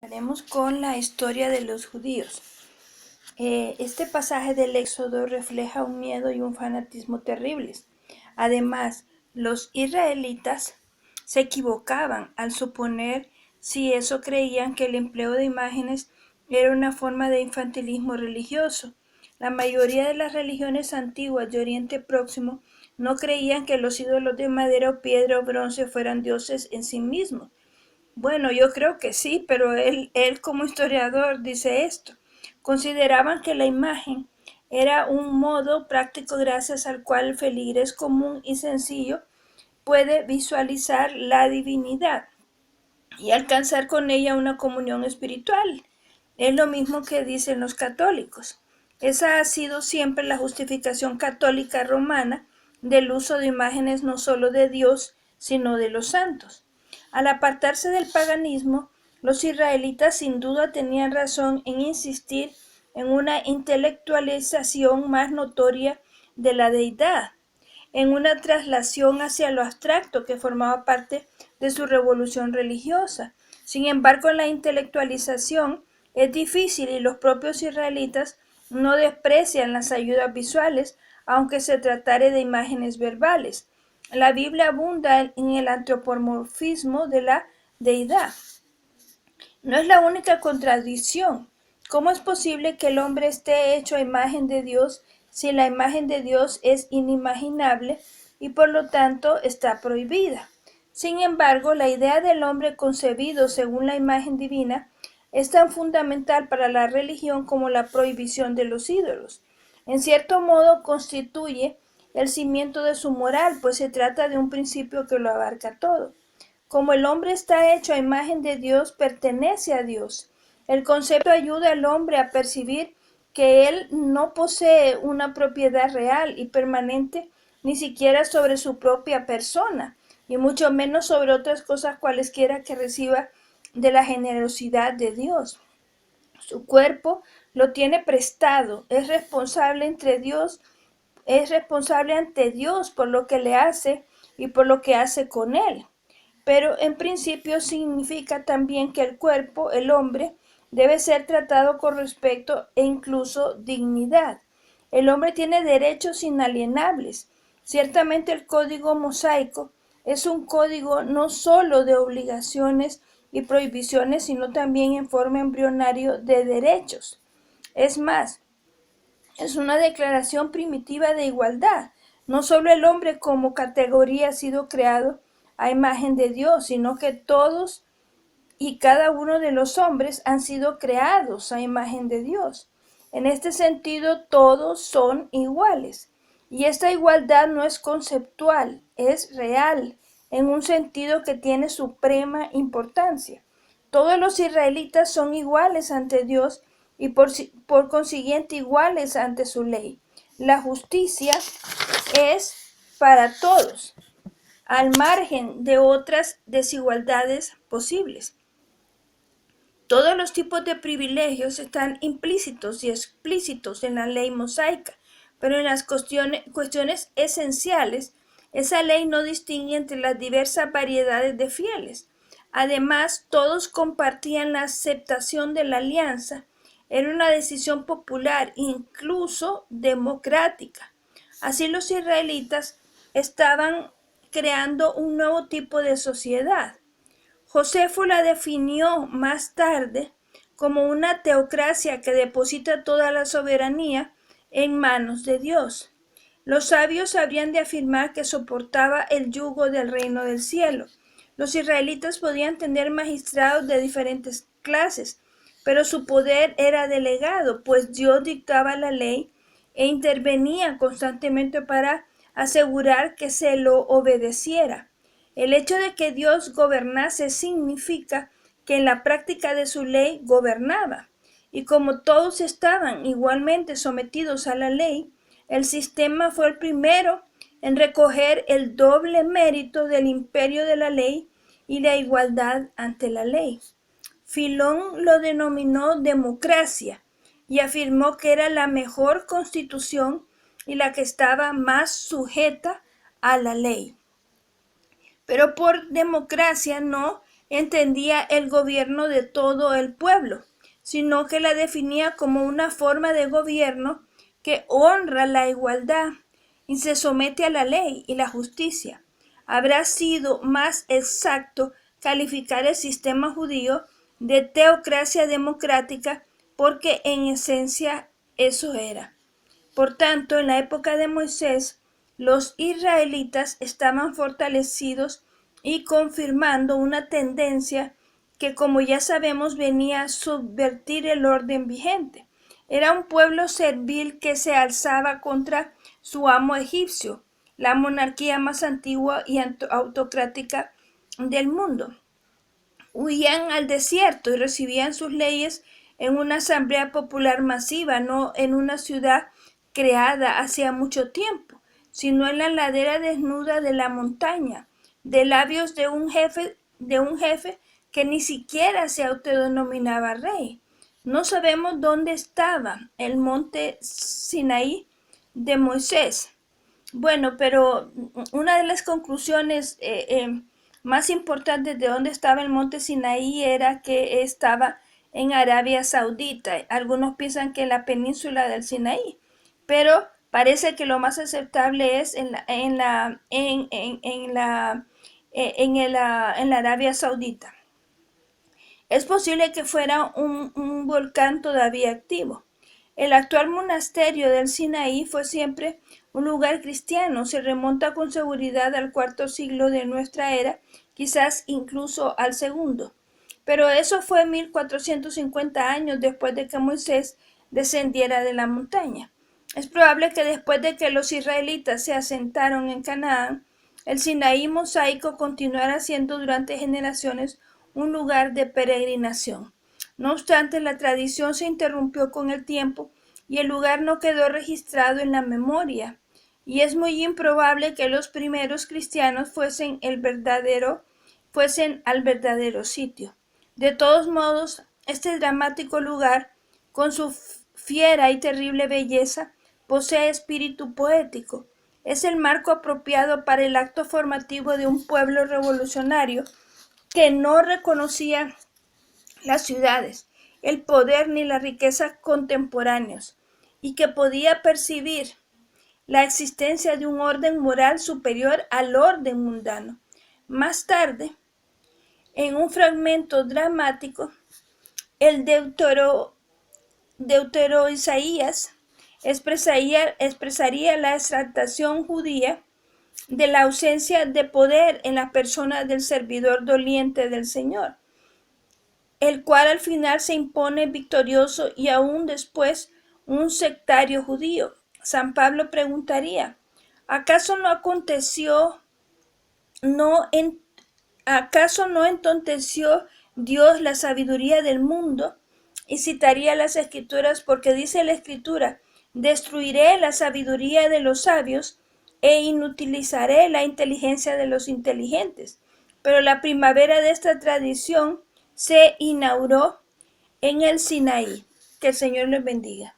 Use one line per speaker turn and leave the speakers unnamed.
Haremos con la historia de los judíos. Este pasaje del Éxodo refleja un miedo y un fanatismo terribles. Además, los israelitas se equivocaban al suponer si eso creían que el empleo de imágenes era una forma de infantilismo religioso. La mayoría de las religiones antiguas de Oriente Próximo no creían que los ídolos de madera o piedra o bronce fueran dioses en sí mismos. Bueno, yo creo que sí, pero él como historiador dice esto. Consideraban que la imagen era un modo práctico gracias al cual el feligrés común y sencillo puede visualizar la divinidad y alcanzar con ella una comunión espiritual. Es lo mismo que dicen los católicos. Esa ha sido siempre la justificación católica romana del uso de imágenes no solo de Dios, sino de los santos. Al apartarse del paganismo, los israelitas sin duda tenían razón en insistir en una intelectualización más notoria de la deidad, en una traslación hacia lo abstracto que formaba parte de su revolución religiosa. Sin embargo, la intelectualización es difícil y los propios israelitas no desprecian las ayudas visuales, aunque se tratare de imágenes verbales. La Biblia abunda en el antropomorfismo de la deidad. No es la única contradicción. ¿Cómo es posible que el hombre esté hecho a imagen de Dios si la imagen de Dios es inimaginable y por lo tanto está prohibida? Sin embargo, la idea del hombre concebido según la imagen divina es tan fundamental para la religión como la prohibición de los ídolos. En cierto modo constituye el cimiento de su moral, pues se trata de un principio que lo abarca todo. Como el hombre está hecho a imagen de Dios, pertenece a Dios. El concepto ayuda al hombre a percibir que él no posee una propiedad real y permanente ni siquiera sobre su propia persona, y mucho menos sobre otras cosas cualesquiera que reciba de la generosidad de Dios. Su cuerpo lo tiene prestado, es responsable ante Dios por lo que le hace y por lo que hace con él. Pero en principio significa también que el cuerpo, el hombre, debe ser tratado con respeto e incluso dignidad. El hombre tiene derechos inalienables. Ciertamente el código mosaico es un código no solo de obligaciones y prohibiciones, sino también en forma embrionario de derechos. Es más, es una declaración primitiva de igualdad. No solo el hombre como categoría ha sido creado a imagen de Dios, sino que todos y cada uno de los hombres han sido creados a imagen de Dios. En este sentido, todos son iguales. Y esta igualdad no es conceptual, es real, en un sentido que tiene suprema importancia. Todos los israelitas son iguales ante Dios y por consiguiente iguales ante su ley. La justicia es para todos, al margen de otras desigualdades posibles. Todos los tipos de privilegios están implícitos y explícitos en la ley mosaica, pero en las cuestiones esenciales, esa ley no distingue entre las diversas variedades de fieles. Además, todos compartían la aceptación de la alianza. Era una decisión popular, incluso democrática. Así los israelitas estaban creando un nuevo tipo de sociedad. Josefo la definió más tarde como una teocracia que deposita toda la soberanía en manos de Dios. Los sabios habrían de afirmar que soportaba el yugo del reino del cielo. Los israelitas podían tener magistrados de diferentes clases, pero su poder era delegado, pues Dios dictaba la ley e intervenía constantemente para asegurar que se lo obedeciera. El hecho de que Dios gobernase significa que en la práctica de su ley gobernaba. Y como todos estaban igualmente sometidos a la ley, el sistema fue el primero en recoger el doble mérito del imperio de la ley y la igualdad ante la ley. Filón lo denominó democracia y afirmó que era la mejor constitución y la que estaba más sujeta a la ley. Pero por democracia no entendía el gobierno de todo el pueblo, sino que la definía como una forma de gobierno que honra la igualdad y se somete a la ley y la justicia. Habrá sido más exacto calificar el sistema judío de teocracia democrática porque en esencia eso era. Por tanto, en la época de Moisés, los israelitas estaban fortalecidos y confirmando una tendencia que, como ya sabemos, venía a subvertir el orden vigente. Era un pueblo servil que se alzaba contra su amo egipcio, la monarquía más antigua y autocrática del mundo. Huían al desierto y recibían sus leyes en una asamblea popular masiva, no en una ciudad creada hacía mucho tiempo, sino en la ladera desnuda de la montaña, de labios de un jefe que ni siquiera se autodenominaba rey. No sabemos dónde estaba el monte Sinaí de Moisés. Bueno, pero una de las conclusiones más importantes de dónde estaba el monte Sinaí era que estaba en Arabia Saudita. Algunos piensan que en la península del Sinaí, pero parece que lo más aceptable es en la Arabia Saudita. Es posible que fuera un volcán todavía activo. El actual monasterio del Sinaí fue siempre un lugar cristiano. Se remonta con seguridad al cuarto siglo de nuestra era, quizás incluso al segundo. Pero eso fue 1450 años después de que Moisés descendiera de la montaña. Es probable que después de que los israelitas se asentaron en Canaán, el Sinaí mosaico continuara siendo durante generaciones un lugar de peregrinación. No obstante, la tradición se interrumpió con el tiempo y el lugar no quedó registrado en la memoria, y es muy improbable que los primeros cristianos fuesen al verdadero sitio. De todos modos, este dramático lugar, con su fiera y terrible belleza, posee espíritu poético. Es el marco apropiado para el acto formativo de un pueblo revolucionario que no reconocía las ciudades, el poder ni la riqueza contemporáneos, y que podía percibir la existencia de un orden moral superior al orden mundano. Más tarde, en un fragmento dramático, el deutero Isaías expresaría la exaltación judía de la ausencia de poder en la persona del servidor doliente del Señor, el cual al final se impone victorioso y aún después un sectario judío. San Pablo preguntaría, ¿acaso no entonteció Dios la sabiduría del mundo? Y citaría las Escrituras porque dice la Escritura, destruiré la sabiduría de los sabios e inutilizaré la inteligencia de los inteligentes. Pero la primavera de esta tradición se inauguró en el Sinaí. Que el Señor les bendiga.